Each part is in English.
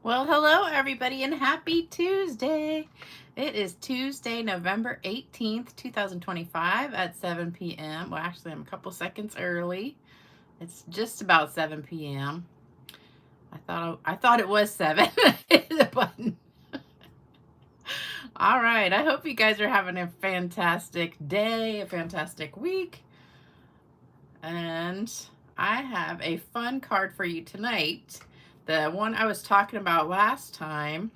Well, hello everybody and happy Tuesday. It is Tuesday, November 18th, 2025 at 7 p.m. Well, actually, I'm a couple seconds early. It's just about 7 p.m. I thought it was 7. I hit the button. All right. I hope you guys are having a fantastic day, a fantastic week. And I have a fun card for you tonight. The one I was talking about last time.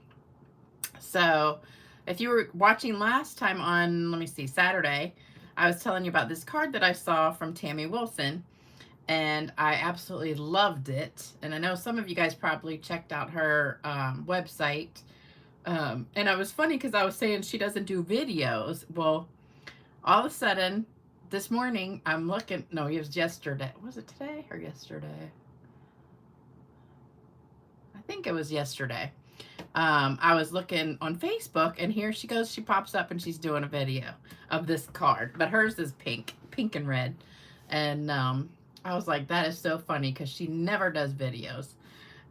So, if you were watching last time on, let me see, Saturday, I was telling you about this card that I saw from Tammy Wilson, and I absolutely loved it. And I know some of you guys probably checked out her website. And it was funny because I was saying she doesn't do videos. Well, all of a sudden, this morning, I'm looking, no, it was yesterday. Was it today or yesterday? I think it was yesterday. I was looking on Facebook, and here she goes. She pops up, and she's doing a video of this card, but hers is pink and red. And I was like, that is so funny because she never does videos.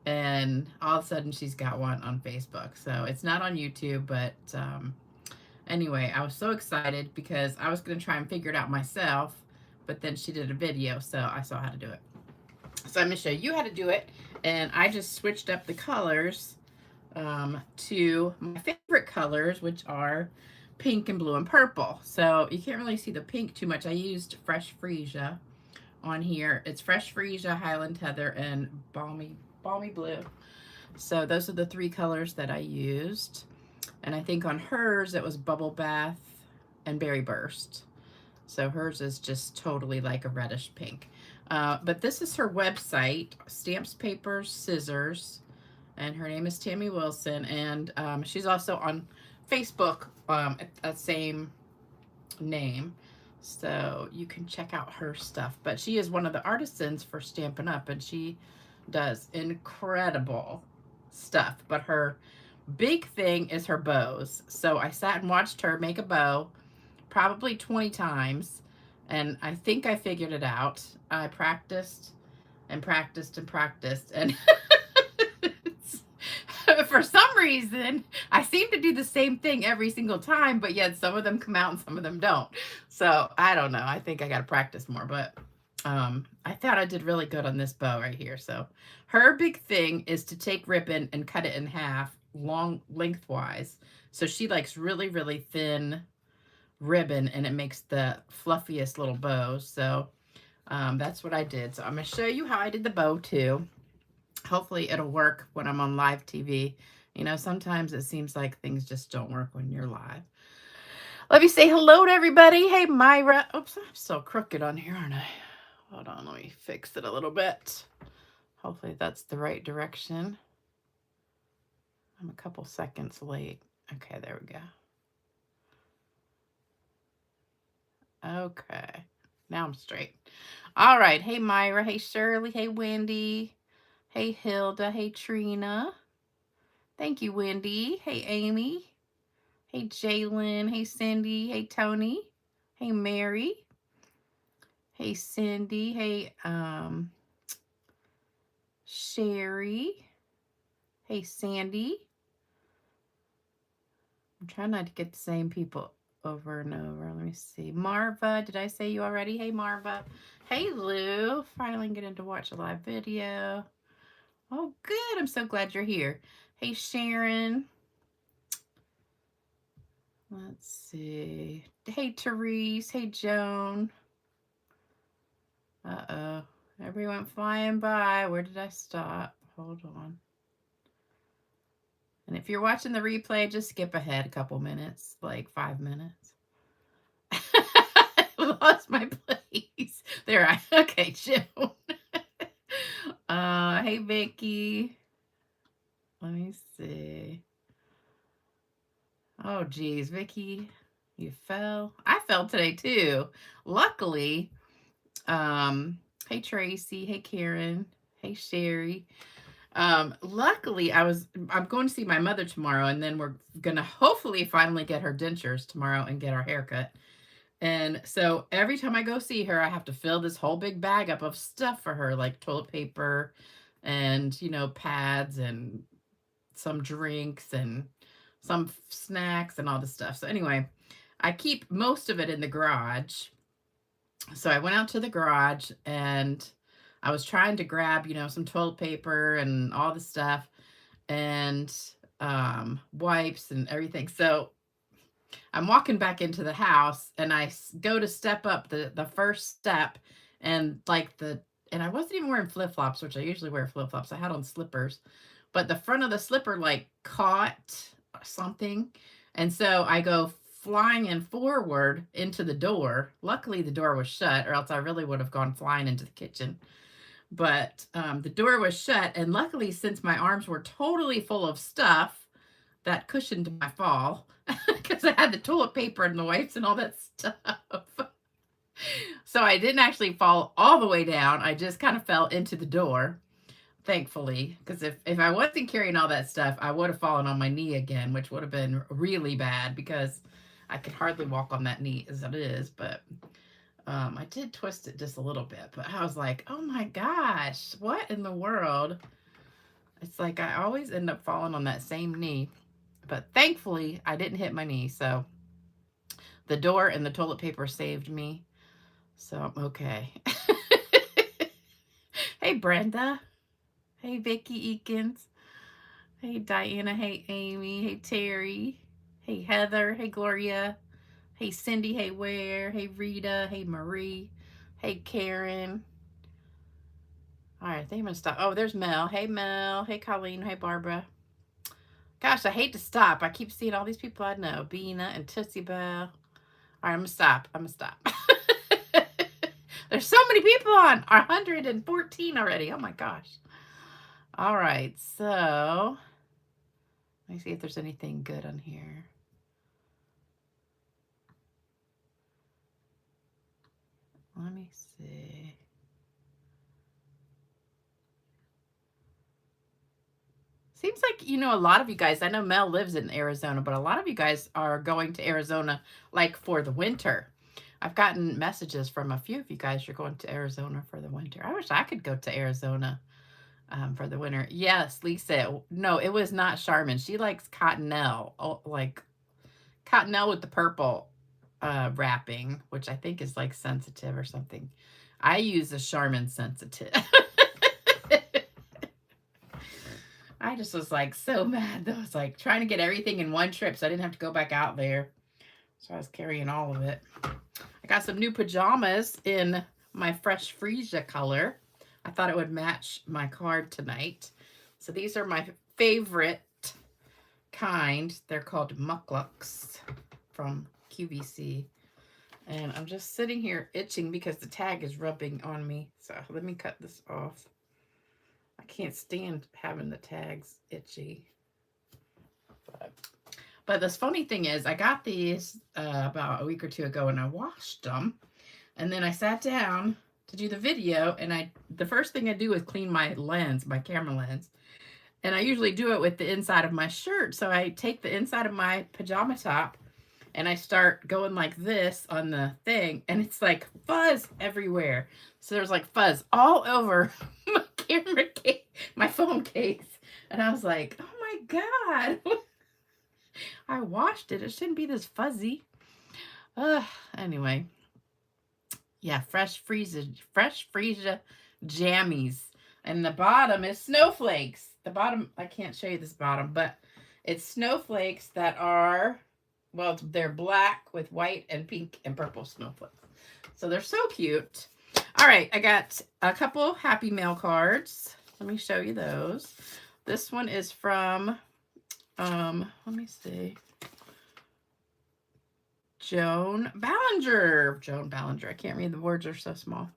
And all of a sudden, she's got one on Facebook. So it's not on YouTube, but anyway, I was so excited because I was going to try and figure it out myself, but then she did a video, so I saw how to do it. So I'm going to show you how to do it, and I just switched up the colors to my favorite colors, which are pink and blue and purple. So you can't really see the pink too much. I used Fresh Freesia on here. It's Fresh Freesia, Highland Heather, and Balmy Blue. So those are the three colors that I used. And I think on hers it was Bubble Bath and Berry Burst. So hers is just totally like a reddish pink. But this is her website, Stamps, Papers, Scissors. And her name is Tammy Wilson. And she's also on Facebook at that same name. So you can check out her stuff. But she is one of the artisans for Stampin' Up! And she does incredible stuff. But her big thing is her bows. So I sat and watched her make a bow probably 20 times. And I think I figured it out. I practiced and practiced and practiced. And for some reason, I seem to do the same thing every single time, but yet some of them come out and some of them don't. So I don't know. I think I got to practice more, but I thought I did really good on this bow right here. So her big thing is to take ribbon and cut it in half long lengthwise. So she likes really, really thin ribbon, and it makes the fluffiest little bows. So that's what I did. So I'm going to show you how I did the bow too. Hopefully it'll work when I'm on live TV. You know, sometimes it seems like things just don't work when you're live. Let me say hello to everybody. Hey, Myra. Oops, I'm so crooked on here, aren't I? Hold on, let me fix it a little bit. Hopefully that's the right direction. I'm a couple seconds late. Okay, there we go. Okay, now I'm straight. All right. Hey, Myra. Hey, Shirley. Hey, Wendy. Hey, Hilda. Hey, Trina. Thank you, Wendy. Hey, Amy. Hey, Jalen. Hey, Cindy. Hey, Tony. Hey, Mary. Hey, Cindy. Hey, Sherry. Hey, Sandy. I'm trying not to get the same people over and over. Let me see. Marva, did I say you already? Hey, Marva. Hey, Lou. Finally getting to watch a live video. Oh, good. I'm so glad you're here. Hey, Sharon. Let's see. Hey, Therese. Hey, Joan. Uh-oh. Everyone flying by. Where did I stop? Hold on. And if you're watching the replay, just skip ahead a couple minutes, like 5 minutes. I lost my place. There okay, Joan. Hey, Vicky. Let me see. Oh, geez, Vicky, you fell. I fell today too. Luckily, hey Tracy, hey Karen, hey Sherry. Luckily, I'm going to see my mother tomorrow, and then we're gonna hopefully finally get her dentures tomorrow and get our haircut. And so every time I go see her, I have to fill this whole big bag up of stuff for her, like toilet paper and, you know, pads and some drinks and some snacks and all this stuff. So anyway, I keep most of it in the garage. So I went out to the garage and I was trying to grab, you know, some toilet paper and all the stuff and wipes and everything. So I'm walking back into the house and I go to step up the first step and like and I wasn't even wearing flip-flops, which I usually wear flip-flops. I had on slippers, but the front of the slipper like caught something. And so I go flying in forward into the door. Luckily the door was shut or else I really would have gone flying into the kitchen. But the door was shut. And luckily, since my arms were totally full of stuff, that cushioned my fall because I had the toilet paper and the wipes and all that stuff. So I didn't actually fall all the way down. I just kind of fell into the door, thankfully, because if I wasn't carrying all that stuff, I would have fallen on my knee again, which would have been really bad because I could hardly walk on that knee as it is. But I did twist it just a little bit, but I was like, oh my gosh, what in the world? It's like I always end up falling on that same knee. But thankfully, I didn't hit my knee, so the door and the toilet paper saved me. So I'm okay. Hey, Brenda. Hey, Vicki Eakins. Hey, Diana. Hey, Amy. Hey, Terry. Hey, Heather. Hey, Gloria. Hey, Cindy. Hey, Ware. Hey, Rita. Hey, Marie. Hey, Karen. All right, I think I'm going to stop. Oh, there's Mel. Hey, Mel. Hey, Colleen. Hey, Barbara. Gosh, I hate to stop. I keep seeing all these people I know. Bina and Tootsie Bell. All right, I'm going to stop. I'm going to stop. There's so many people on. 114 already. Oh, my gosh. All right, so let me see if there's anything good on here. Let me see. Seems like, you know, a lot of you guys, I know Mel lives in Arizona, but a lot of you guys are going to Arizona like for the winter. I've gotten messages from a few of you guys. You're going to Arizona for the winter. I wish I could go to Arizona for the winter. Yes, Lisa. No, it was not Charmin. She likes Cottonelle, like Cottonelle with the purple wrapping, which I think is like sensitive or something. I use a Charmin sensitive. I just was like so mad. I was like trying to get everything in one trip so I didn't have to go back out there. So I was carrying all of it. I got some new pajamas in my Fresh Freesia color. I thought it would match my card tonight. So these are my favorite kind. They're called Mucklucks from QVC. And I'm just sitting here itching because the tag is rubbing on me. So let me cut this off. I can't stand having the tags itchy. But this funny thing is, I got these about a week or two ago and I washed them. And then I sat down to do the video and the first thing I do is clean my lens, my camera lens. And I usually do it with the inside of my shirt. So I take the inside of my pajama top and I start going like this on the thing. And it's like fuzz everywhere. So there's like fuzz all over my camera case, my phone case. And I was like, oh my God. I washed it. It shouldn't be this fuzzy. Anyway. Yeah, Fresh Freesia jammies. And the bottom is Snowflakes. The bottom, I can't show you this bottom, but it's Snowflakes that are, well, they're black with white and pink and purple snowflakes. So they're so cute. All right, I got a couple Happy Mail cards. Let me show you those. This one is from, let me see. Joan Ballinger. Joan Ballinger. I can't read, the words are so small.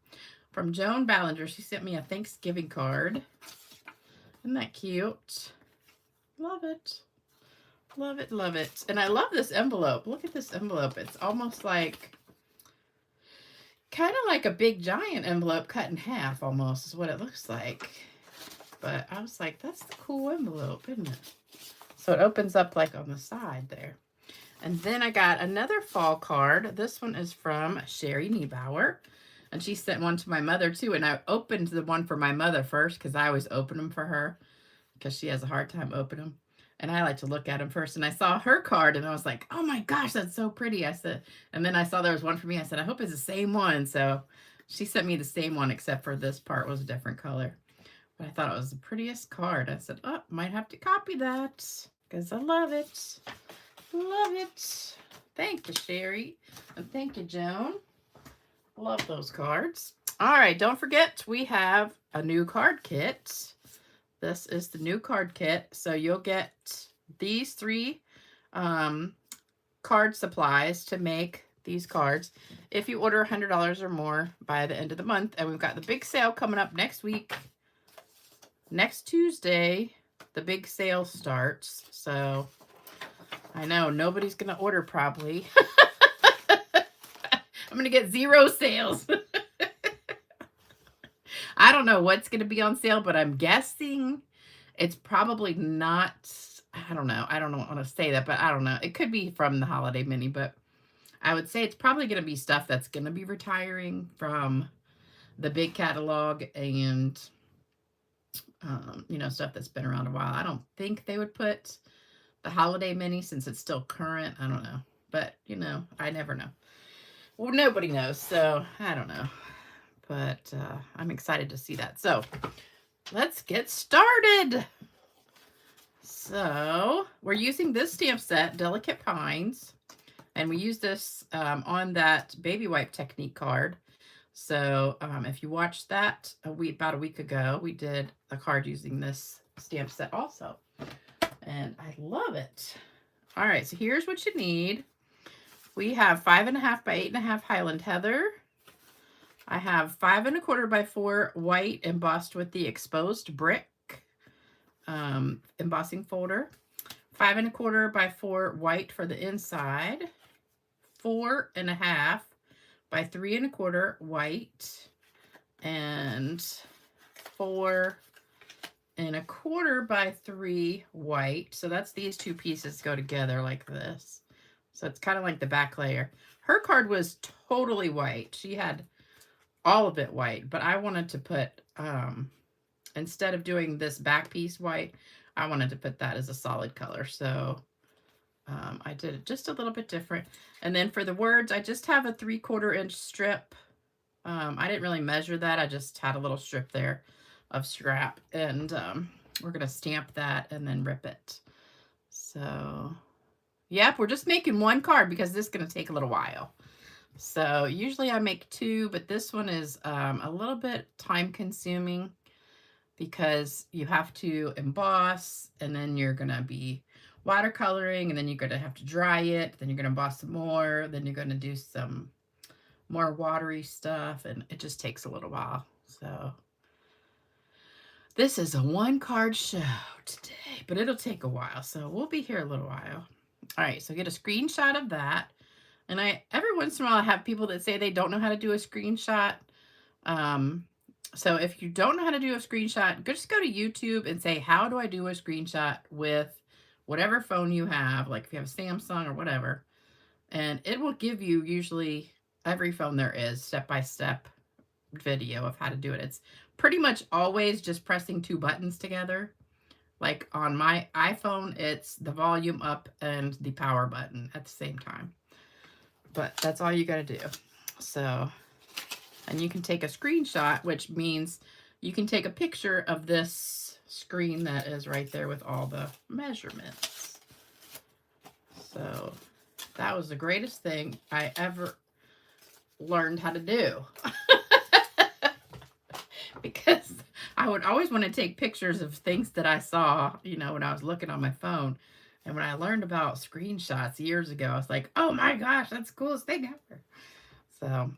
From Joan Ballinger. She sent me a Thanksgiving card. Isn't that cute? Love it. Love it, love it. And I love this envelope. Look at this envelope. It's almost like, kind of like a big giant envelope cut in half almost is what it looks like. But I was like, that's the cool envelope, isn't it? So it opens up like on the side there. And then I got another fall card. This one is from Sherry Niebauer. And she sent one to my mother too. And I opened the one for my mother first because I always open them for her because she has a hard time opening them. And I like to look at them first. And I saw her card and I was like, oh my gosh, that's so pretty. I said, and then I saw there was one for me. I said, I hope it's the same one. So she sent me the same one, except for this part was a different color. But I thought it was the prettiest card. I said, oh, might have to copy that because I love it. Love it. Thank you, Sherry. And thank you, Joan. Love those cards. All right, don't forget, we have a new card kit. This is the new card kit. So you'll get these 3 card supplies to make these cards if you order $100 or more by the end of the month. And we've got the big sale coming up next week. Next Tuesday, the big sale starts. So I know nobody's going to order probably. I'm going to get 0 sales. I don't know what's going to be on sale, but I'm guessing it's probably not, I don't know. I don't want to say that, but I don't know. It could be from the holiday mini, but I would say it's probably going to be stuff that's going to be retiring from the big catalog and, you know, stuff that's been around a while. I don't think they would put the holiday mini since it's still current. I don't know, but you know, I never know. Well, nobody knows, so I don't know. But I'm excited to see that. So let's get started. So we're using this stamp set, Delicate Pines, and we use this on that baby wipe technique card. So if you watched that about a week ago, we did a card using this stamp set also, and I love it. All right, so here's what you need. We have 5.5 by 8.5 Highland Heather. I have 5 1/4 by 4 white embossed with the exposed brick embossing folder. 5 1/4 by 4 white for the inside. 4.5 by 3 1/4 white. And 4 1/4 by 3 white. So that's these 2 pieces go together like this. So it's kind of like the back layer. Her card was totally white. She had all of it white, but I wanted to put, instead of doing this back piece white, I wanted to put that as a solid color. So I did it just a little bit different. And then for the words, I just have a 3/4 inch strip. I didn't really measure that. I just had a little strip there of scrap, and we're going to stamp that and then rip it. So, yep, we're just making 1 card because this is going to take a little while. So usually I make 2, but this one is a little bit time consuming because you have to emboss, and then you're going to be watercoloring, and then you're going to have to dry it. Then you're going to emboss some more. Then you're going to do some more watery stuff, and it just takes a little while. So this is a 1 card show today, but it'll take a while. So we'll be here a little while. All right, so get a screenshot of that. And every once in a while I have people that say they don't know how to do a screenshot. So if you don't know how to do a screenshot, just go to YouTube and say, how do I do a screenshot with whatever phone you have, like if you have a Samsung or whatever. And it will give you usually every phone there is step-by-step video of how to do it. It's pretty much always just pressing 2 buttons together. Like on my iPhone, it's the volume up and the power button at the same time. But that's all you got to do. So, and you can take a screenshot, which means you can take a picture of this screen that is right there with all the measurements. So that was the greatest thing I ever learned how to do. Because I would always want to take pictures of things that I saw, you know, when I was looking on my phone. And when I learned about screenshots years ago, I was like, oh my gosh, that's the coolest thing ever. So,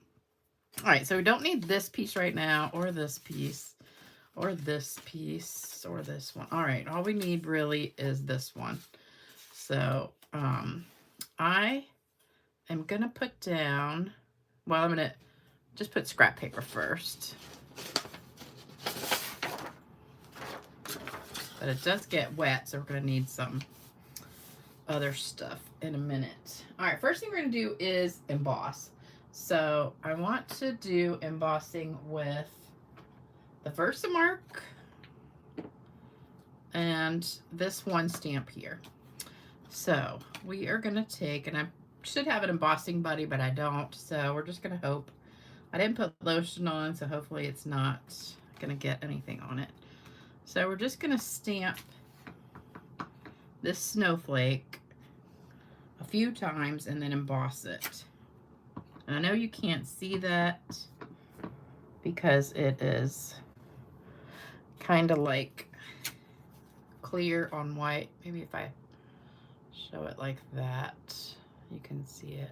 all right, so we don't need this piece right now, or this piece, or this piece, or this one. All right, all we need really is this one. So, I am going to put down, well, I'm going to just put scrap paper first. But it does get wet, so we're going to need some other stuff in a minute. All right, first thing we're going to do is emboss. So I want to do embossing with the Versamark and this one stamp here. So we are going to take, and I should have an embossing buddy, but I don't. So we're just going to hope. I didn't put lotion on, so hopefully it's not going to get anything on it. So we're just going to stamp this snowflake a few times and then emboss it. And I know you can't see that because it is kind of like clear on white. Maybe if I show it like that, you can see it.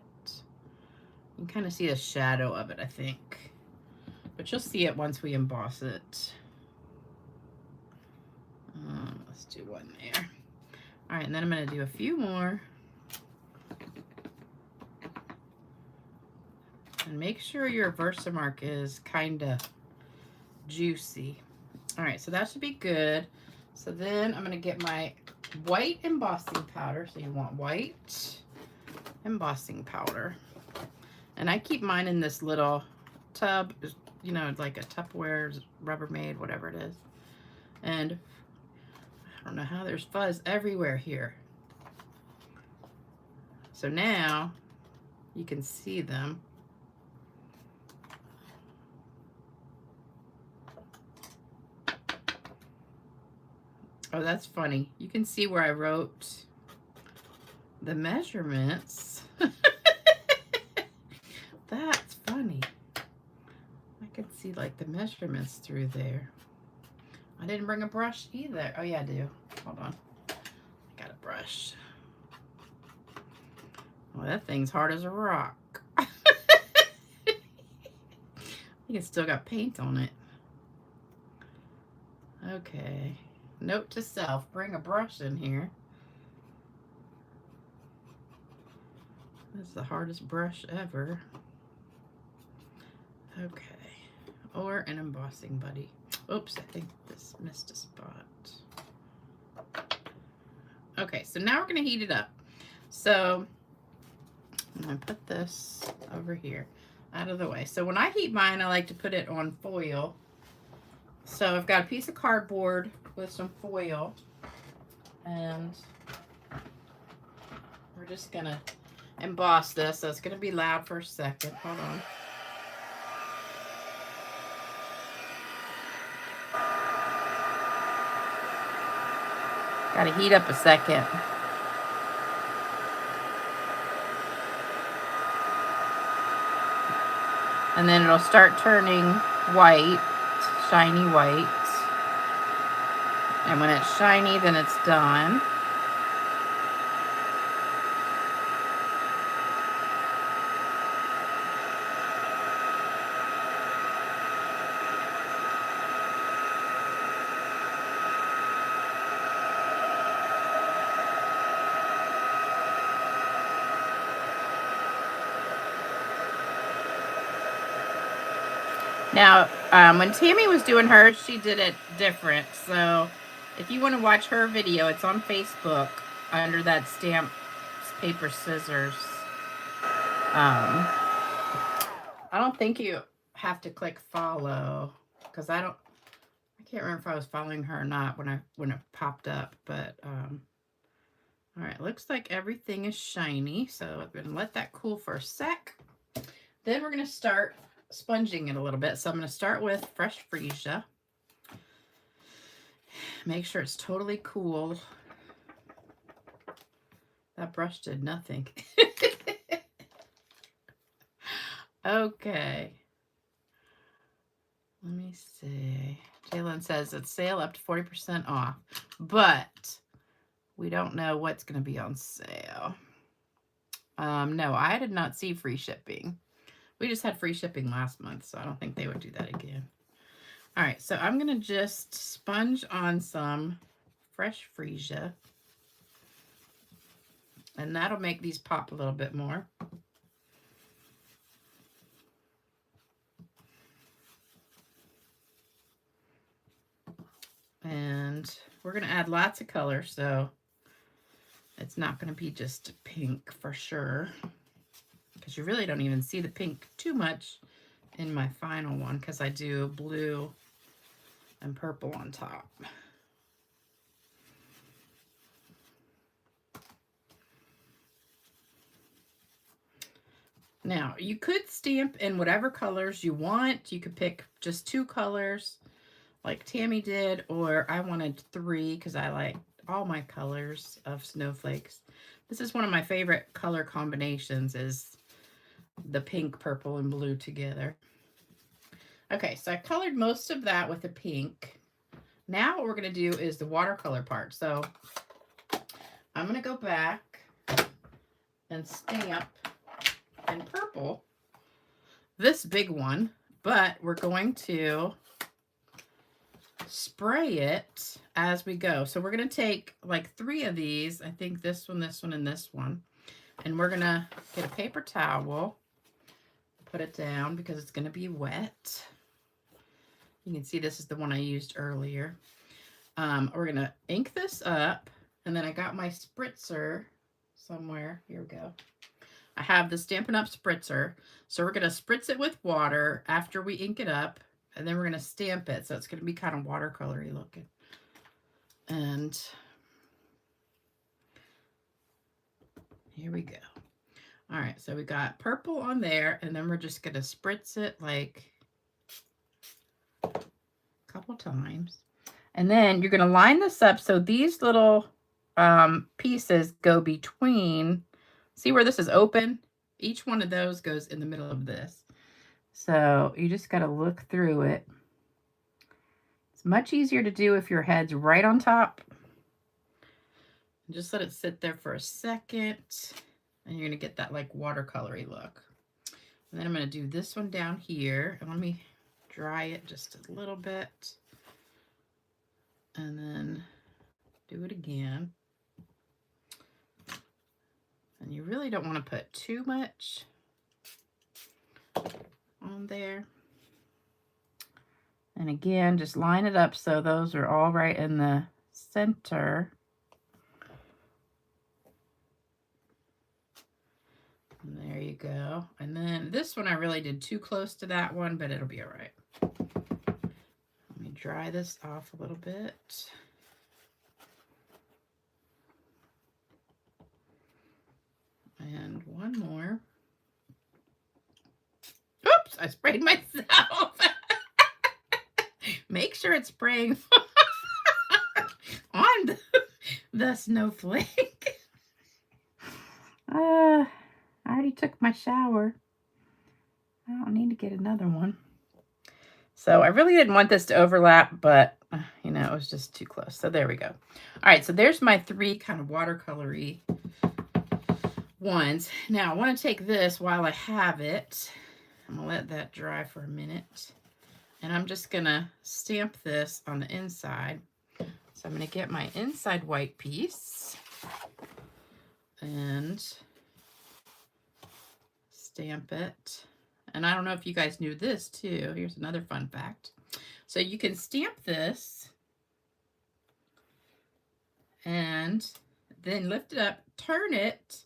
You can kind of see the shadow of it, I think. But you'll see it once we emboss it. Let's do one there. All right, and then I'm going to do a few more. And make sure your Versamark is kind of juicy. All right, so that should be good. So then I'm going to get my white embossing powder. So you want white embossing powder. And I keep mine in this little tub, you know, like a Tupperware, Rubbermaid, whatever it is. And I don't know how there's fuzz everywhere here. So now you can see them. Oh, that's funny. You can see where I wrote the measurements. That's funny. I could see like the measurements through there. I didn't bring a brush either. Oh yeah, I do. Hold on. I got a brush. Well, that thing's hard as a rock. I think it's still got paint on it. Okay. Note to self, bring a brush in here. That's the hardest brush ever. Okay. Or an embossing buddy. Oops, I think this missed a spot. Okay, so now we're going to heat it up. So I'm going to put this over here out of the way. So when I heat mine, I like to put it on foil. So I've got a piece of cardboard with some foil, and we're just going to emboss this. So it's going to be loud for a second. Hold on. Got to heat up a second. And then it'll start turning white, shiny white. And when it's shiny, then it's done. Now, when Tammy was doing hers, she did it different. So if you want to watch her video, it's on Facebook under that stamp, paper, scissors. I don't think you have to click follow, because I can't remember if I was following her or not when it popped up. But all right, looks like everything is shiny. So I'm going to let that cool for a sec. Then we're going to start sponging it a little bit. So I'm going to start with fresh freesia. Make sure it's totally cool. That brush did nothing. Okay. Let me see. Jalen says it's sale up to 40% off, but we don't know what's going to be on sale. No, I did not see free shipping. We just had free shipping last month, so I don't think they would do that again. All right, so I'm going to just sponge on some fresh freesia. And that'll make these pop a little bit more. And we're going to add lots of color, so it's not going to be just pink for sure. Because you really don't even see the pink too much in my final one, because I do blue and purple on top. Now, you could stamp in whatever colors you want. You could pick just 2 colors like Tammy did, or I wanted 3 because I like all my colors of snowflakes. This is one of my favorite color combinations, is the pink, purple, and blue together. Okay, so I colored most of that with the pink. Now what we're going to do is the watercolor part. So I'm going to go back and stamp in purple this big one, but we're going to spray it as we go. So we're going to take like 3 of these. I think this one, and this one. And we're going to get a paper towel, put it down because it's going to be wet. You can see this is the one I used earlier. We're going to ink this up, and then I got my spritzer somewhere. Here we go. I have the Stampin' Up! Spritzer. So we're going to spritz it with water after we ink it up, and then we're going to stamp it. So it's going to be kind of watercolory looking. And here we go. All right, so we got purple on there, and then we're just going to spritz it like a couple times. And then you're going to line this up so these little pieces go between. See where this is open? Each one of those goes in the middle of this. So you just got to look through it. It's much easier to do if your head's right on top. Just let it sit there for a second, and you're going to get that like watercolory look. And then I'm going to do this one down here, and let me dry it just a little bit. And then do it again. And you really don't want to put too much on there. And again, just line it up so those are all right in the center. And there you go. And then this one I really did too close to that one, but it'll be all right. Let me dry this off a little bit. And one more. Oops, I sprayed myself. Make sure it's spraying on the snowflake. I already took my shower. I don't need to get another one. So I really didn't want this to overlap, but you know, it was just too close. So there we go. All right, so there's my 3 kind of watercolory ones. Now I want to take this while I have it. I'm gonna let that dry for a minute, and I'm just gonna stamp this on the inside. So I'm gonna get my inside white piece and stamp it. And I don't know if you guys knew this too. Here's another fun fact. So you can stamp this and then lift it up, turn it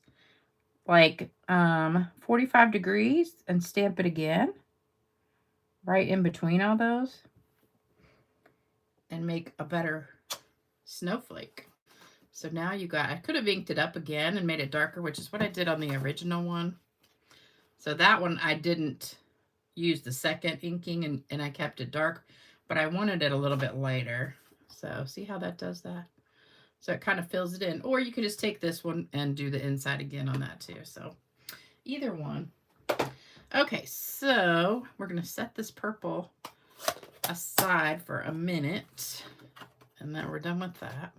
like 45 degrees and stamp it again right in between all those and make a better snowflake. So now you got, I could have inked it up again and made it darker, which is what I did on the original one. So that one I didn't use the second inking and I kept it dark, but I wanted it a little bit lighter. So see how that does that? So it kind of fills it in. Or you could just take this one and do the inside again on that too. So either one. Okay, so we're going to set this purple aside for a minute. And then we're done with that.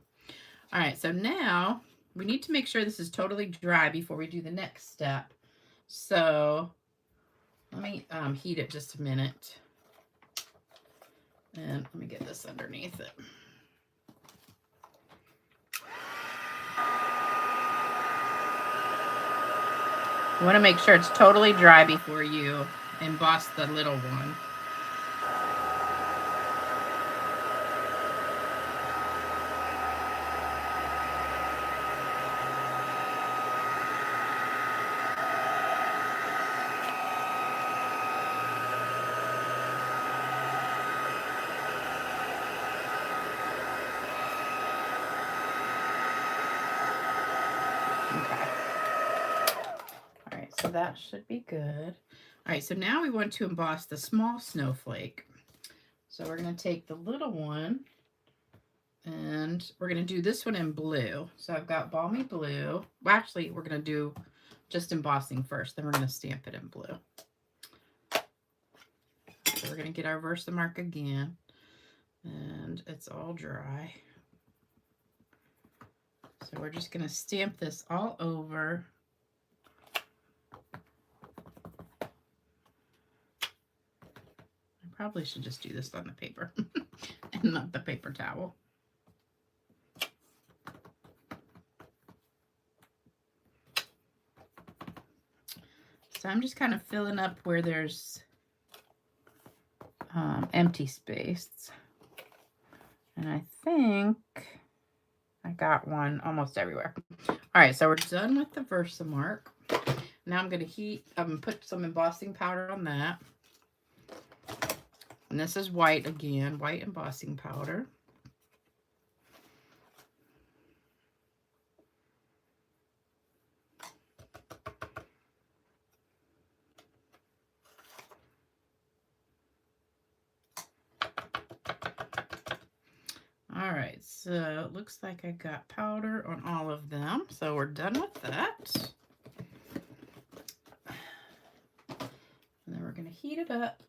All right, so now we need to make sure this is totally dry before we do the next step. So let me heat it just a minute. And let me get this underneath it. You want to make sure it's totally dry before you emboss the little one. that should be good. All right, so now we want to emboss the small snowflake. So we're going to take the little one, and we're going to do this one in blue. So I've got balmy blue. Well, actually, we're going to do just embossing first, then we're going to stamp it in blue. So we're going to get our Versamark again, and it's all dry. So we're just going to stamp this all over. I probably should just do this on the paper and not the paper towel. So I'm just kind of filling up where there's empty space. And I think I got one almost everywhere. All right, so we're done with the Versamark. Now I'm going to put some embossing powder on that. And this is white again, white embossing powder. All right, so it looks like I got powder on all of them. So we're done with that. And then we're going to heat it up.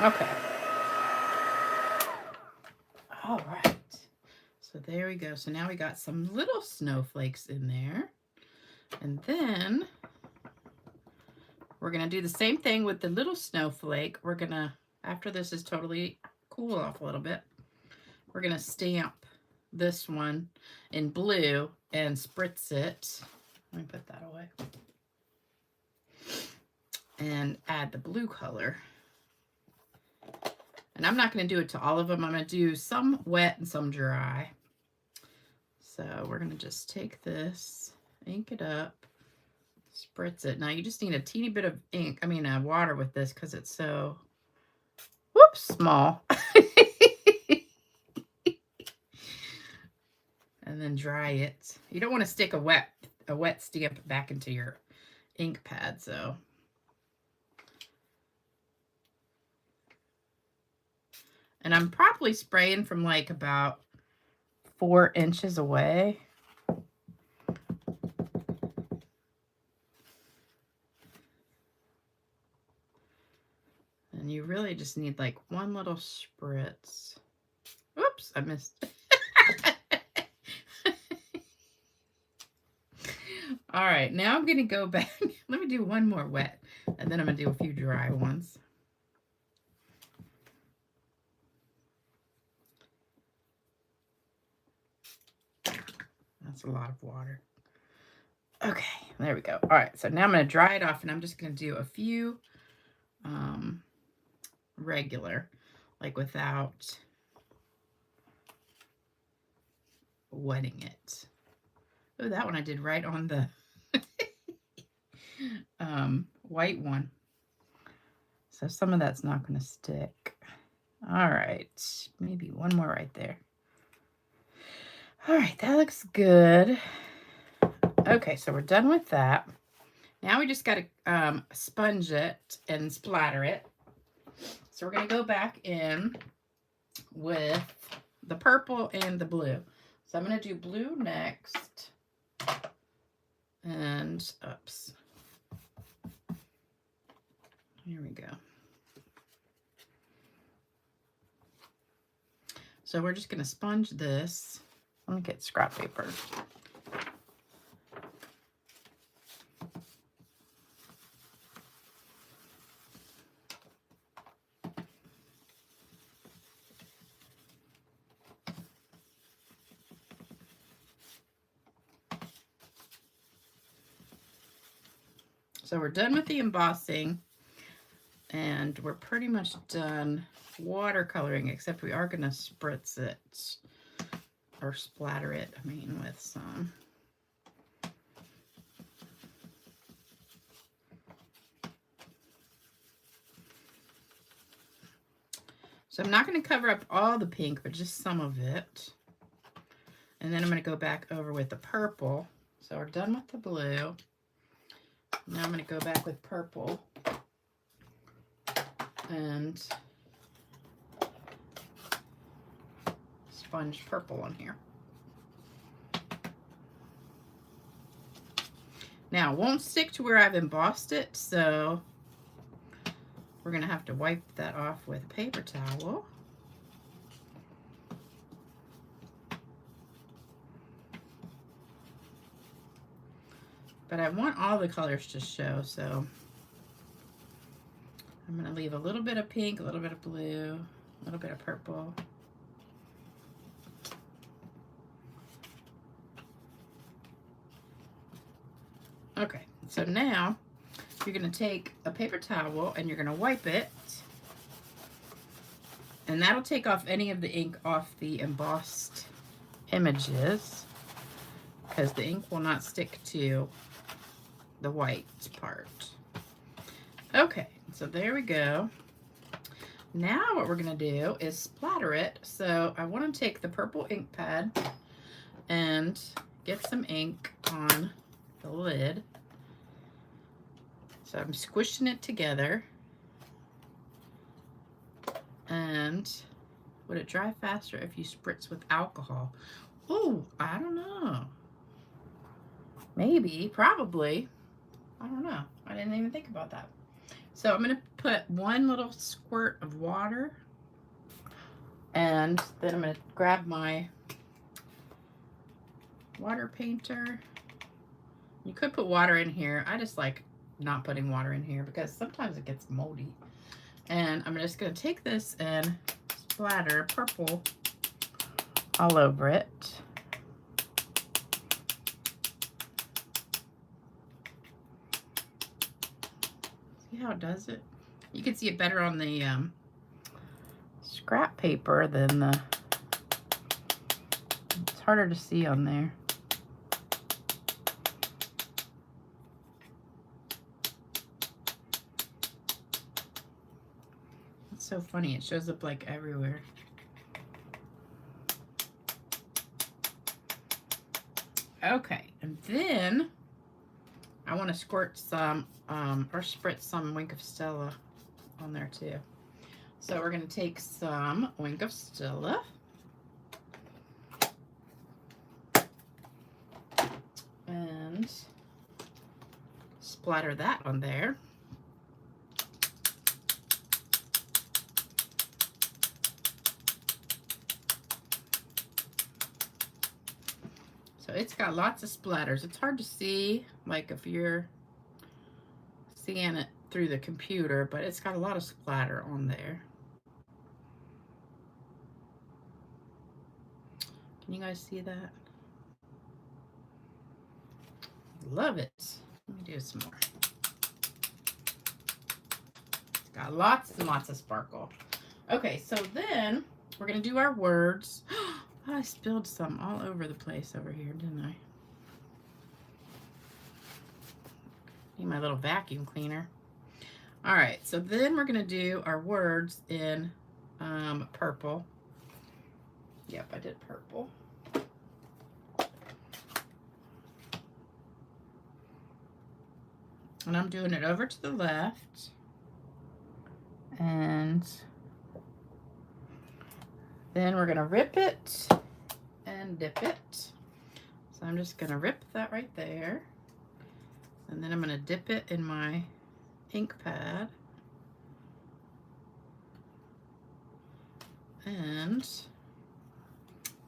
Okay. All right. So there we go. So now we got some little snowflakes in there. And then we're going to do the same thing with the little snowflake. We're going to, after this is totally cool off a little bit, we're going to stamp this one in blue and spritz it. Let me put that away. And add the blue color. And I'm not going to do it to all of them. I'm going to do some wet and some dry. So we're going to just take this, ink it up, spritz it. Now you just need a teeny bit of water with this because it's so, small. And then dry it. You don't want to stick a wet stamp back into your ink pad, so. And I'm probably spraying from like about 4 inches away. And you really just need like one little spritz. Oops, I missed. All right, now I'm going to go back. Let me do one more wet, and then I'm going to do a few dry ones. That's a lot of water. Okay, there we go. All right, so now I'm going to dry it off, and I'm just going to do a few regular, like without wetting it. Oh, that one I did right on the white one. So some of that's not going to stick. All right, maybe one more right there. All right, that looks good. Okay, so we're done with that. Now we just got to sponge it and splatter it. So we're going to go back in with the purple and the blue. So I'm going to do blue next. And, oops. Here we go. So we're just going to sponge this. Let me get scrap paper. So we're done with the embossing, and we're pretty much done watercoloring, except we are going to spritz it, or splatter it, I mean, with some. So I'm not going to cover up all the pink, but just some of it. And then I'm going to go back over with the purple. So we're done with the blue. Now I'm going to go back with purple. And sponge purple on here. Now, it won't stick to where I've embossed it, so we're going to have to wipe that off with a paper towel. But I want all the colors to show, so I'm going to leave a little bit of pink, a little bit of blue, a little bit of purple. Okay, so now you're going to take a paper towel and you're going to wipe it. And that'll take off any of the ink off the embossed images, because the ink will not stick to the white part. Okay, so there we go. Now what we're going to do is splatter it. So I want to take the purple ink pad and get some ink on the lid. So I'm squishing it together. And would it dry faster if you spritz with alcohol? Oh, I don't know. Maybe, probably. I don't know. I didn't even think about that. So I'm going to put one little squirt of water, and then I'm going to grab my water painter. You could put water in here. I just like not putting water in here because sometimes it gets moldy. And I'm just going to take this and splatter purple all over it. See how it does it? You can see it better on the scrap paper than the... It's harder to see on there. It's so funny. It shows up like everywhere. Okay, and then I want to squirt some or spritz some Wink of Stella on there too. So we're going to take some Wink of Stella and splatter that on there. So it's got lots of splatters. It's hard to see, like if you're seeing it through the computer, but it's got a lot of splatter on there. Can you guys see that? Love it. Let me do some more. It's got lots and lots of sparkle. Okay, so then we're going to do our words. I spilled some all over the place over here, didn't I? Need my little vacuum cleaner. All right, so then we're going to do our words in purple. Yep, I did purple. And I'm doing it over to the left. And then we're going to rip it and dip it. So I'm just going to rip that right there. And then I'm going to dip it in my ink pad. And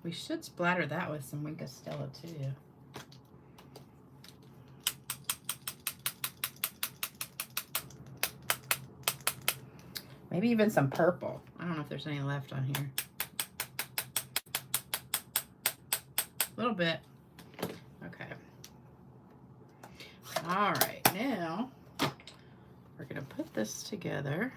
we should splatter that with some Wink of Stella too. Maybe even some purple. I don't know if there's any left on here. A little bit. Okay. All right, now going to put this together.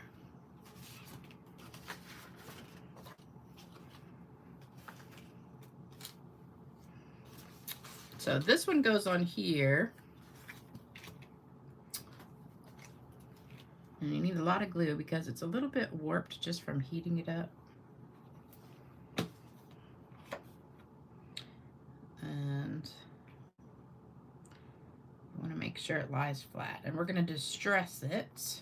So this one goes on here. And you need a lot of glue because it's a little bit warped just from heating it up. And you want to make sure it lies flat. And we're going to distress it,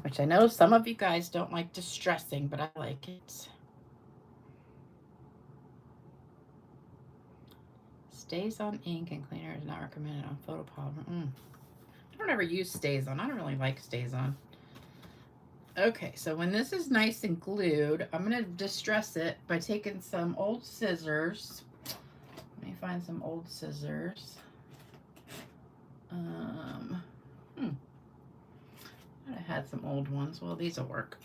which I know some of you guys don't like distressing, but I like it. Stays on ink and cleaner is not recommended on photopolymer. I don't ever use stays on. I don't really like stays on. Okay, so when this is nice and glued, I'm going to distress it by taking some old scissors. Let me find some old scissors. I had some old ones. Well, these will work.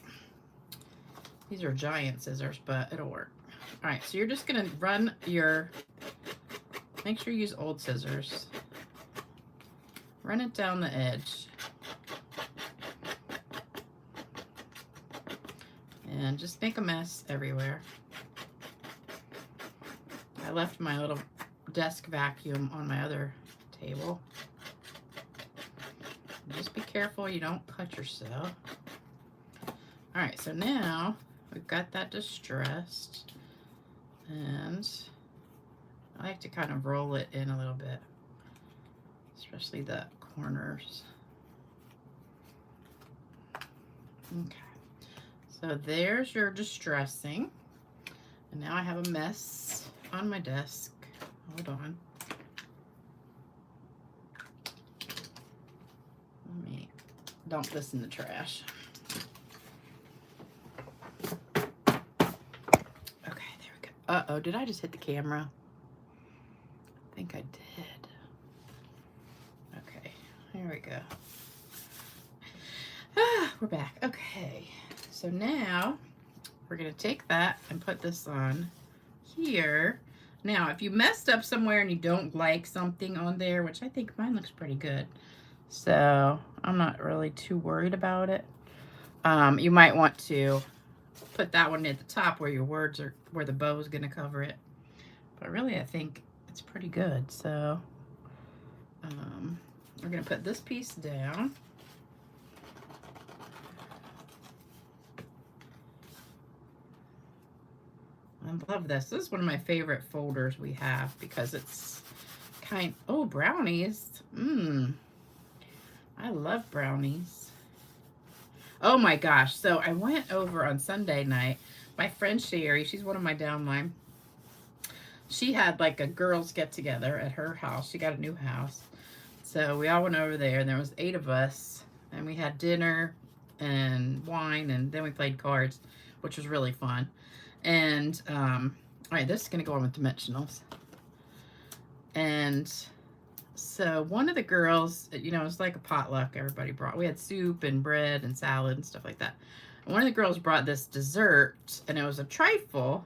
These are giant scissors, but it'll work. All right, so you're just going to run your... Make sure you use old scissors. Run it down the edge. And just make a mess everywhere. I left my little desk vacuum on my other table. Just be careful you don't cut yourself. All right, so now we've got that distressed. And I like to kind of roll it in a little bit, especially the corners. Okay, so there's your distressing. And now I have a mess on my desk. Hold on. Let me dump this in the trash. Okay, there we go. Uh-oh, did I just hit the camera? I think I did. Okay, here we go. We're back. Okay, so now we're gonna take that and put this on here. Now, if you messed up somewhere and you don't like something on there, which I think mine looks pretty good, so I'm not really too worried about it. You might want to put that one at the top where your words are, where the bow is gonna cover it. But really, I think it's pretty good. So we're gonna put this piece down. I love this. This is one of my favorite folders we have because it's oh, brownies. I love brownies. Oh my gosh. So I went over on Sunday night. My friend Sherry, she's one of my downline. She had like a girls get together at her house. She got a new house. So we all went over there and there was 8 of us and we had dinner and wine and then we played cards, which was really fun. And, all right, this is going to go on with dimensionals. And so one of the girls, you know, it was like a potluck everybody brought. We had soup and bread and salad and stuff like that. And one of the girls brought this dessert, and it was a trifle.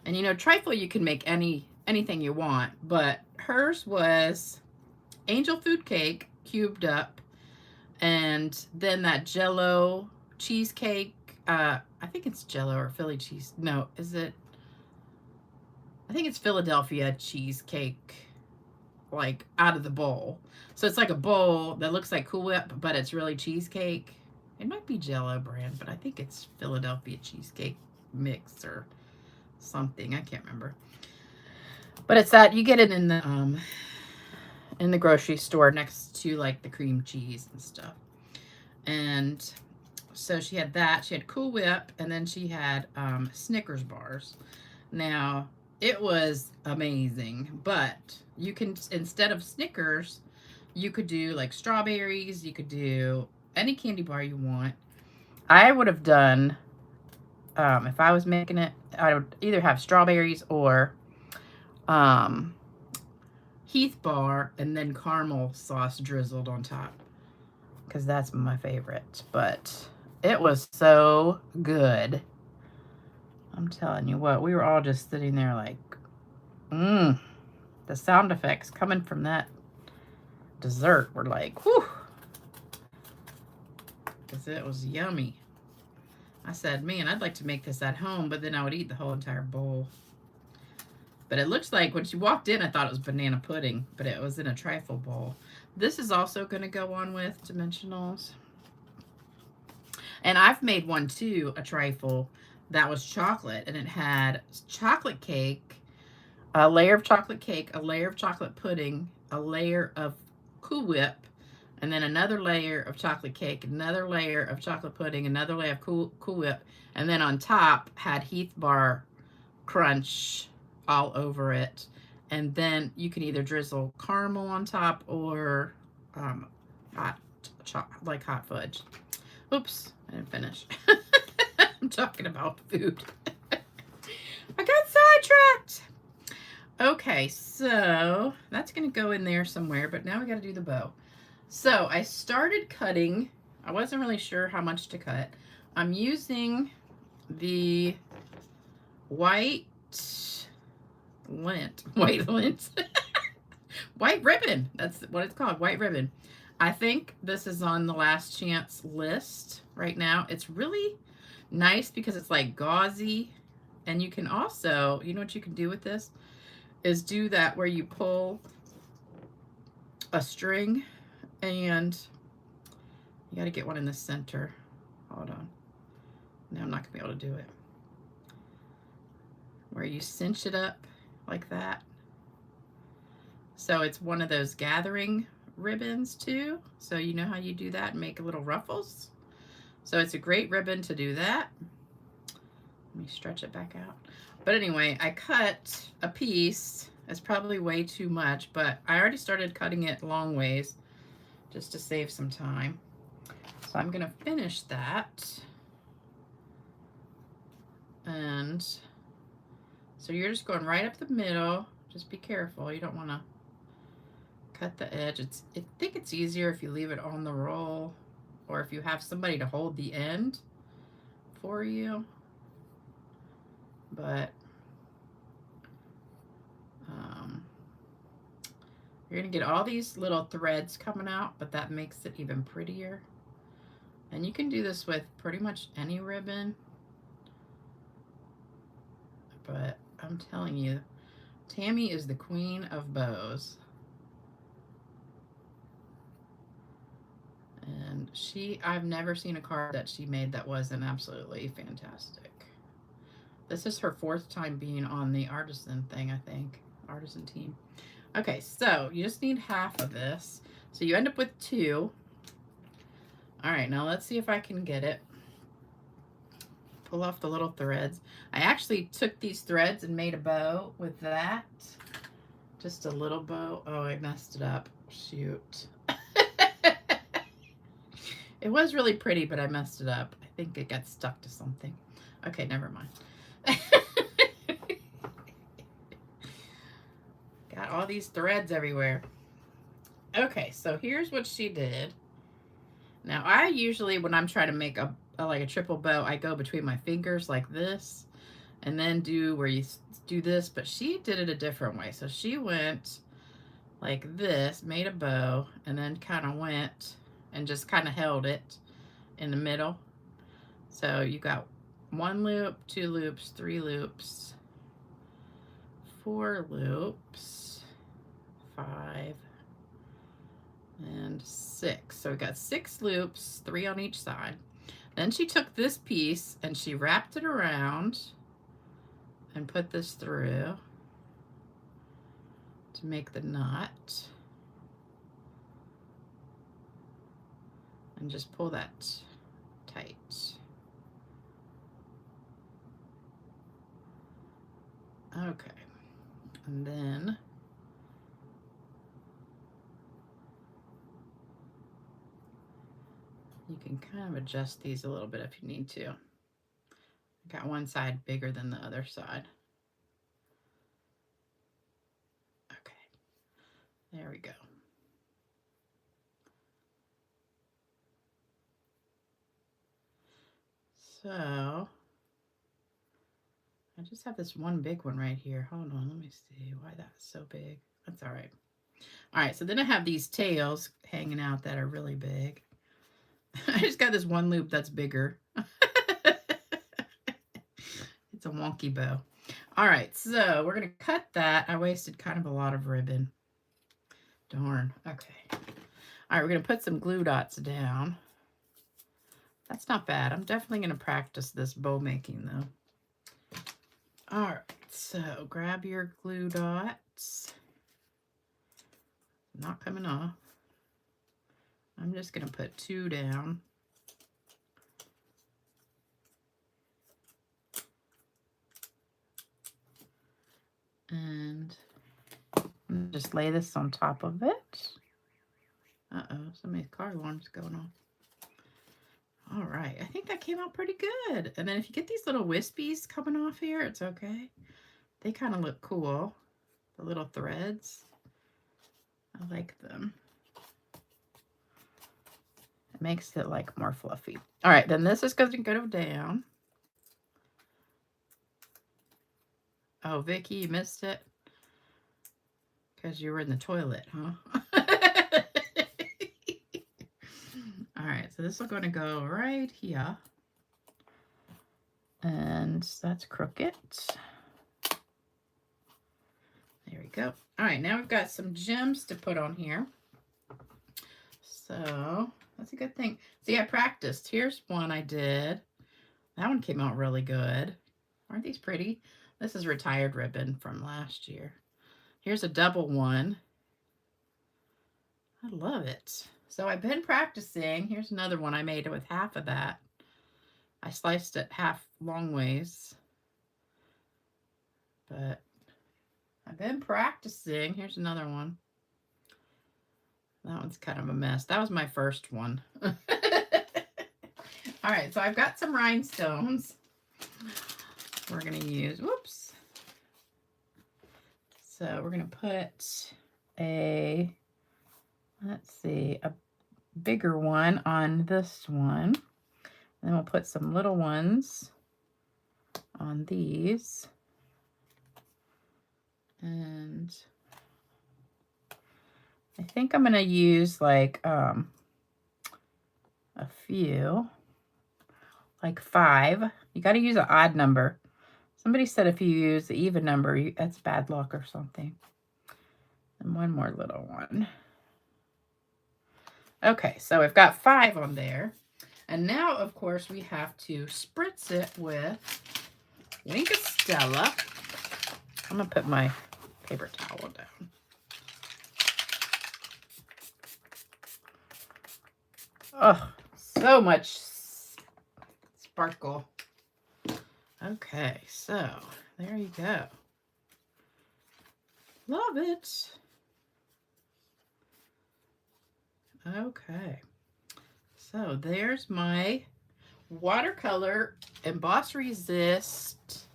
And, you know, trifle you can make anything you want. But hers was angel food cake cubed up. And then that Jell-O cheesecake. I think it's Jell-O or Philly cheese. No, is it? I think it's Philadelphia cheesecake, like out of the bowl. So it's like a bowl that looks like Cool Whip, but it's really cheesecake. It might be Jell-O brand, but I think it's Philadelphia cheesecake mix or something. I can't remember. But it's that you get it in the grocery store next to like the cream cheese and stuff. And so she had that. She had Cool Whip, and then she had Snickers bars. Now, it was amazing, but you can, instead of Snickers, you could do like strawberries. You could do any candy bar you want. I would have done, if I was making it, I would either have strawberries or Heath bar and then caramel sauce drizzled on top, because that's my favorite. But it was so good. I'm telling you what, we were all just sitting there like, the sound effects coming from that dessert were like, whew. because it was yummy. I said, man, I'd like to make this at home, but then I would eat the whole entire bowl. But it looks like when she walked in, I thought it was banana pudding, but it was in a trifle bowl. This is also going to go on with dimensionals. And I've made one too, a trifle, that was chocolate, and it had chocolate cake, a layer of chocolate cake, a layer of chocolate pudding, a layer of Cool Whip, and then another layer of chocolate cake, another layer of chocolate pudding, another layer of Cool Whip, and then on top had Heath Bar Crunch all over it. And then you can either drizzle caramel on top or hot fudge. Oops, I didn't finish. I'm talking about food. I got sidetracked. Okay, so that's going to go in there somewhere, but now we got to do the bow. So I started cutting. I wasn't really sure how much to cut. I'm using the white lint, white ribbon. That's what it's called, white ribbon. I think this is on the last chance list right now. It's really nice because it's like gauzy, and you can also, you know what you can do with this is do that where you pull a string and you got to get one in the center. Hold on. No, I'm not gonna be able to do it. Where you cinch it up like that. So it's one of those gathering ribbons too. So you know how you do that and make little ruffles. So it's a great ribbon to do that. Let me stretch it back out. But anyway, I cut a piece. It's probably way too much, but I already started cutting it long ways just to save some time. So I'm gonna finish that. And so you're just going right up the middle. Just be careful. You don't want to cut the edge. I think it's easier if you leave it on the roll, or if you have somebody to hold the end for you. But you're going to get all these little threads coming out, but that makes it even prettier. And you can do this with pretty much any ribbon. But I'm telling you, Tammy is the queen of bows. And I've never seen a card that she made that wasn't absolutely fantastic. This is her 4th time being on the artisan thing, I think. Artisan team. Okay, so you just need half of this. So you end up with 2. All right, now let's see if I can get it. Pull off the little threads. I actually took these threads and made a bow with that. Just a little bow. Oh, I messed it up. Shoot. It was really pretty, but I messed it up. I think it got stuck to something. Okay, never mind. Got all these threads everywhere. Okay, so here's what she did. Now, I usually, when I'm trying to make like a triple bow, I go between my fingers like this, and then do where you do this, but she did it a different way. So she went like this, made a bow, and then kind of went and just kind of held it in the middle. So you got 1 loop, 2 loops, 3 loops, 4 loops, 5, and 6. So we got 6 loops, 3 on each side. Then she took this piece and she wrapped it around and put this through to make the knot. And just pull that tight. Okay. And then you can kind of adjust these a little bit if you need to. I got one side bigger than the other side. Okay. There we go. So I just have this one big one right here. Hold on, let me see why that's so big. That's all right. All right, so then I have these tails hanging out that are really big. I just got this one loop that's bigger. It's a wonky bow. All right, so we're going to cut that. I wasted kind of a lot of ribbon. Darn. Okay. All right, we're going to put some glue dots down. That's not bad. I'm definitely going to practice this bow making, though. All right, so grab your glue dots. Not coming off. I'm just going to put 2 down. And just lay this on top of it. Uh-oh, somebody's car alarm's going on. All right, I think that came out pretty good. And then if you get these little wispies coming off here, it's okay. They kind of look cool. The little threads. I like them. It makes it like more fluffy. All right, then this is going to go down. Oh, Vicky, you missed it? Because you were in the toilet, huh? All right, so this is going to go right here. And that's crooked. There we go. All right, now we've got some gems to put on here. So that's a good thing. See, I practiced. Here's one I did. That one came out really good. Aren't these pretty? This is retired ribbon from last year. Here's a double one. I love it. So I've been practicing. Here's another one I made with half of that. I sliced it half long ways. But I've been practicing. Here's another one. That one's kind of a mess. That was my first one. All right, so I've got some rhinestones. We're going to use, whoops. So we're going to put a, let's see, a bigger one on this one. And then we'll put some little ones on these. And I think I'm going to use like a few, like 5. You got to use an odd number. Somebody said if you use the even number, that's bad luck or something. And one more little one. Okay, so we've got 5 on there. And now, of course, we have to spritz it with Wink Stella. I'm going to put my paper towel down. Oh, so much sparkle. Okay, so there you go. Love it. Okay, so there's my watercolor Emboss Resist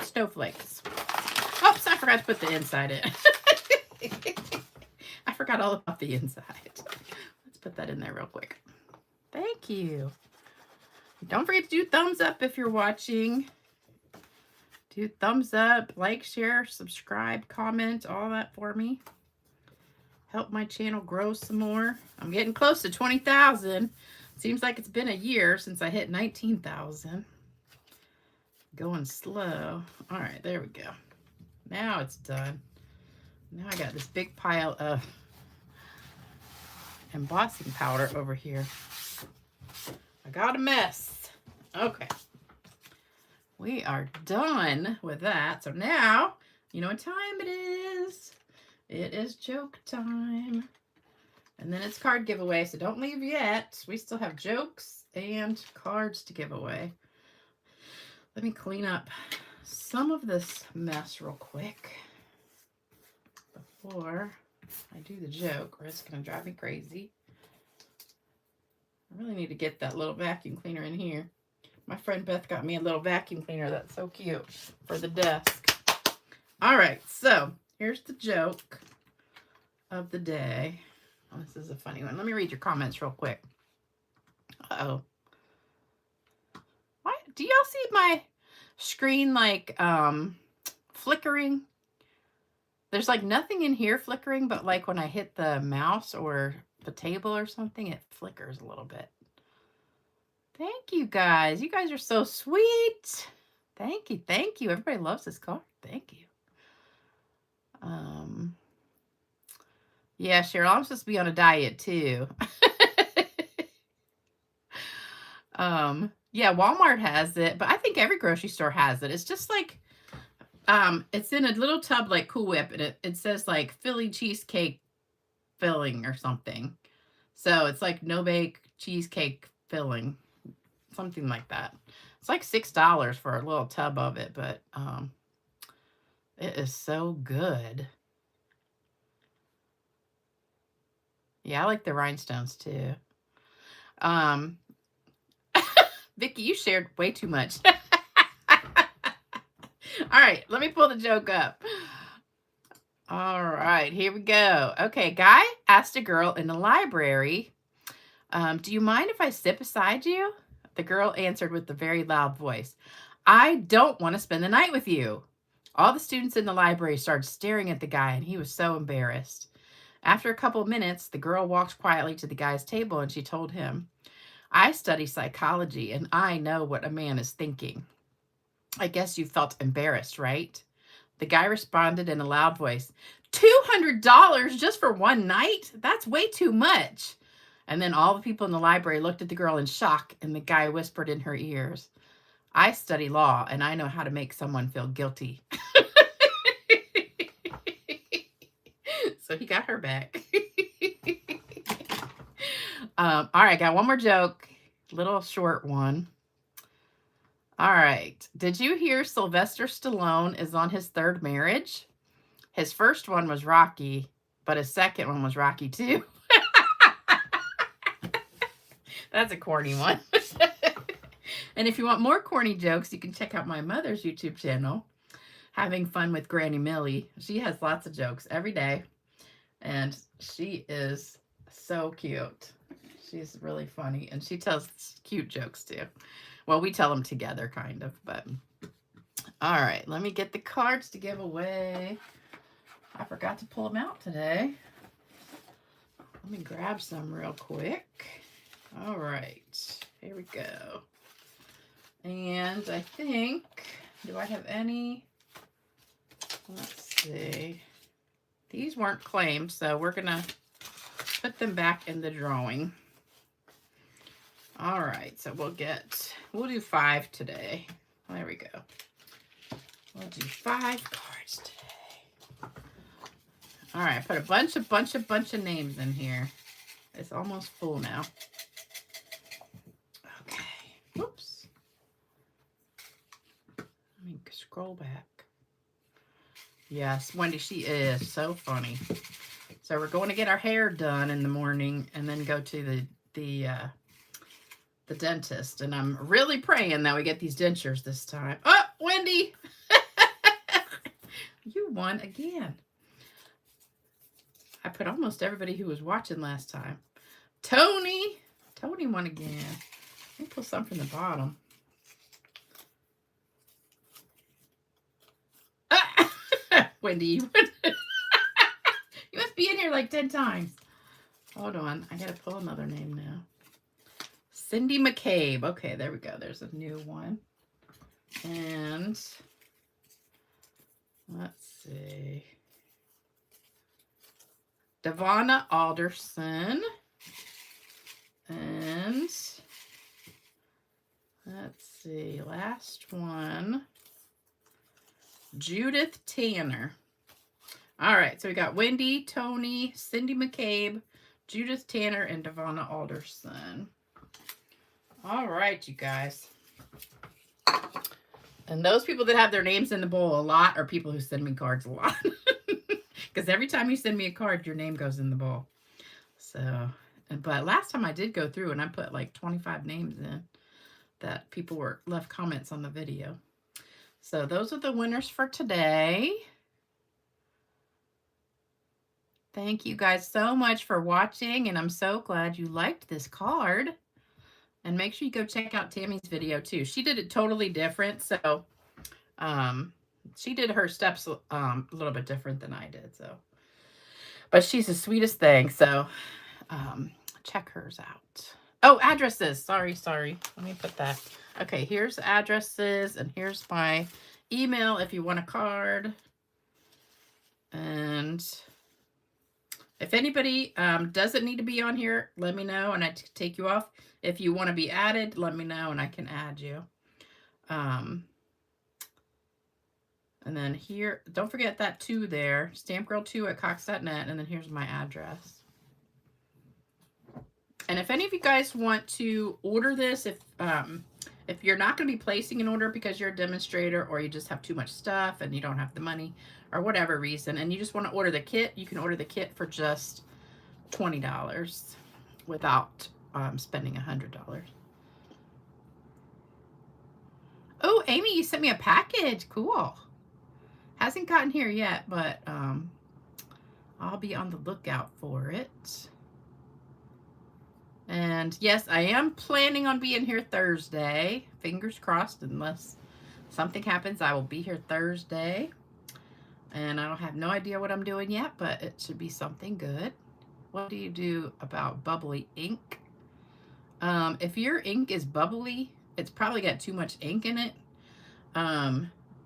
Snowflakes. Oops, I forgot to put the inside in. I forgot all about the inside. Let's put that in there real quick. Thank you. Don't forget to do thumbs up if you're watching. Do thumbs up, like, share, subscribe, comment, all that for me. Help my channel grow some more. I'm getting close to 20,000. Seems like it's been a year since I hit 19,000. Going slow. All right, there we go. Now it's done. Now I got this big pile of embossing powder over here. I got a mess. Okay. We are done with that. So now, you know what time it is. It is joke time. And then it's card giveaway, so don't leave yet. We still have jokes and cards to give away. Let me clean up some of this mess real quick before I do the joke, or it's going to drive me crazy. I really need to get that little vacuum cleaner in here. My friend Beth got me a little vacuum cleaner that's so cute for the desk. All right, so here's the joke of the day. Oh, this is a funny one. Let me read your comments real quick. Uh-oh. Why do y'all see my screen like flickering? There's like nothing in here flickering, but like when I hit the mouse or the table or something, it flickers a little bit. Thank you guys. You guys are so sweet. Thank you. Thank you. Everybody loves this card. Thank you. Yeah, Cheryl, I'm supposed to be on a diet too. Yeah, Walmart has it, but I think every grocery store has it. It's just like, it's in a little tub like Cool Whip, and it says like Philly cheesecake filling or something. So it's like no bake cheesecake filling, something like that. It's like $6 for a little tub of it, but it is so good. Yeah, I like the rhinestones too. Vicky, you shared way too much. All right, let me pull the joke up. All right, here we go. Okay, guy asked a girl in the library, do you mind if I sit beside you? The girl answered with a very loud voice, I don't want to spend the night with you. All the students in the library started staring at the guy, and he was so embarrassed. After a couple of minutes, the girl walked quietly to the guy's table, and she told him, I study psychology, and I know what a man is thinking. I guess you felt embarrassed, right? The guy responded in a loud voice, $200 just for one night? That's way too much. And then all the people in the library looked at the girl in shock, and the guy whispered in her ears, I study law, and I know how to make someone feel guilty. So he got her back. All right, got one more joke. Little short one. All right. Did you hear Sylvester Stallone is on his third marriage? His first one was Rocky, but his second one was Rocky 2. That's a corny one. And if you want more corny jokes, you can check out my mother's YouTube channel, Having Fun with Granny Millie. She has lots of jokes every day, and she is so cute. She's really funny, and she tells cute jokes too. Well, we tell them together, kind of, but all right, let me get the cards to give away. I forgot to pull them out today. Let me grab some real quick. All right, here we go. And I think, do I have any? Let's see. These weren't claimed, so we're going to put them back in the drawing. All right, so we'll do 5 today. There we go. We'll do 5 cards today. All right, I put a bunch of names in here. It's almost full now. Okay, whoops. Let me scroll back. Yes, Wendy, she is so funny. So we're going to get our hair done in the morning and then go to the dentist. And I'm really praying that we get these dentures this time. Oh, Wendy! You won again. I put almost everybody who was watching last time. Tony won again. Let me pull some from the bottom. Wendy, you must be in here like 10 times. Hold on. I got to pull another name now. Cindy McCabe. Okay, there we go. There's a new one. And let's see. Devonna Alderson. And let's see. Last one. Judith Tanner. All right, so we got Wendy, Tony, Cindy McCabe, Judith Tanner, and Devonna Alderson. All right, you guys. And those people that have their names in the bowl a lot are people who send me cards a lot. Because every time you send me a card, your name goes in the bowl. So, but last time I did go through and I put like 25 names in that people left comments on the video. So those are the winners for today. Thank you guys so much for watching, and I'm so glad you liked this card. And make sure you go check out Tammy's video too. She did it totally different, so she did her steps a little bit different than I did. So, but she's the sweetest thing. So check hers out. Oh, addresses. Sorry. Let me put that. Okay, here's addresses, and here's my email if you want a card. And if anybody doesn't need to be on here, let me know, and I take you off. If you want to be added, let me know, and I can add you. And then here, don't forget that 2 there, stampgirl2@cox.net, and then here's my address. And if any of you guys want to order this, if you're not going to be placing an order because you're a demonstrator or you just have too much stuff and you don't have the money or whatever reason, and you just want to order the kit, you can order the kit for just $20 without spending $100. Oh, Amy, you sent me a package. Cool. Hasn't gotten here yet, but I'll be on the lookout for it. And yes, I am planning on being here Thursday. Fingers crossed, unless something happens, I will be here Thursday. And I don't have no idea what I'm doing yet, but it should be something good. What do you do about bubbly ink? If your ink is bubbly, it's probably got too much ink in it.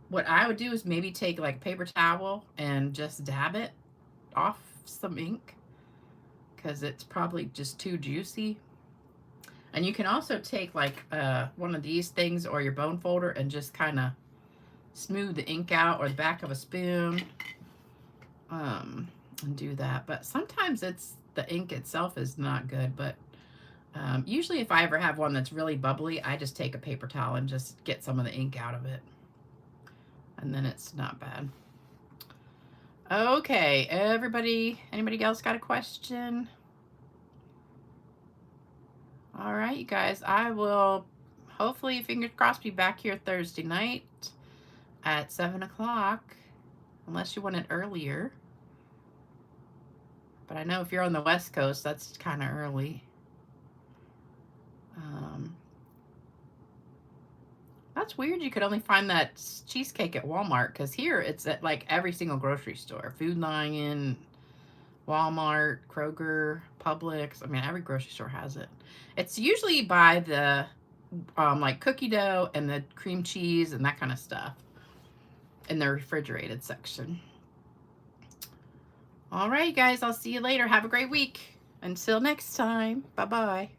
What I would do is maybe take like paper towel and just dab it off some ink, because it's probably just too juicy. And you can also take like one of these things or your bone folder and just kind of smooth the ink out, or the back of a spoon, and do that. But sometimes it's the ink itself is not good. But usually if I ever have one that's really bubbly, I just take a paper towel and just get some of the ink out of it, and then it's not bad. Okay, anybody else got a question? All right, you guys, I will hopefully, fingers crossed, be back here Thursday night at 7 o'clock, unless you want it earlier. But I know if you're on the West Coast, that's kind of early. That's weird. You could only find that cheesecake at Walmart, because here it's at like every single grocery store. Food Lion, Walmart, Kroger, Publix. I mean, every grocery store has it. It's usually by the like cookie dough and the cream cheese and that kind of stuff in the refrigerated section. All right, guys, I'll see you later. Have a great week. Until next time. Bye-bye.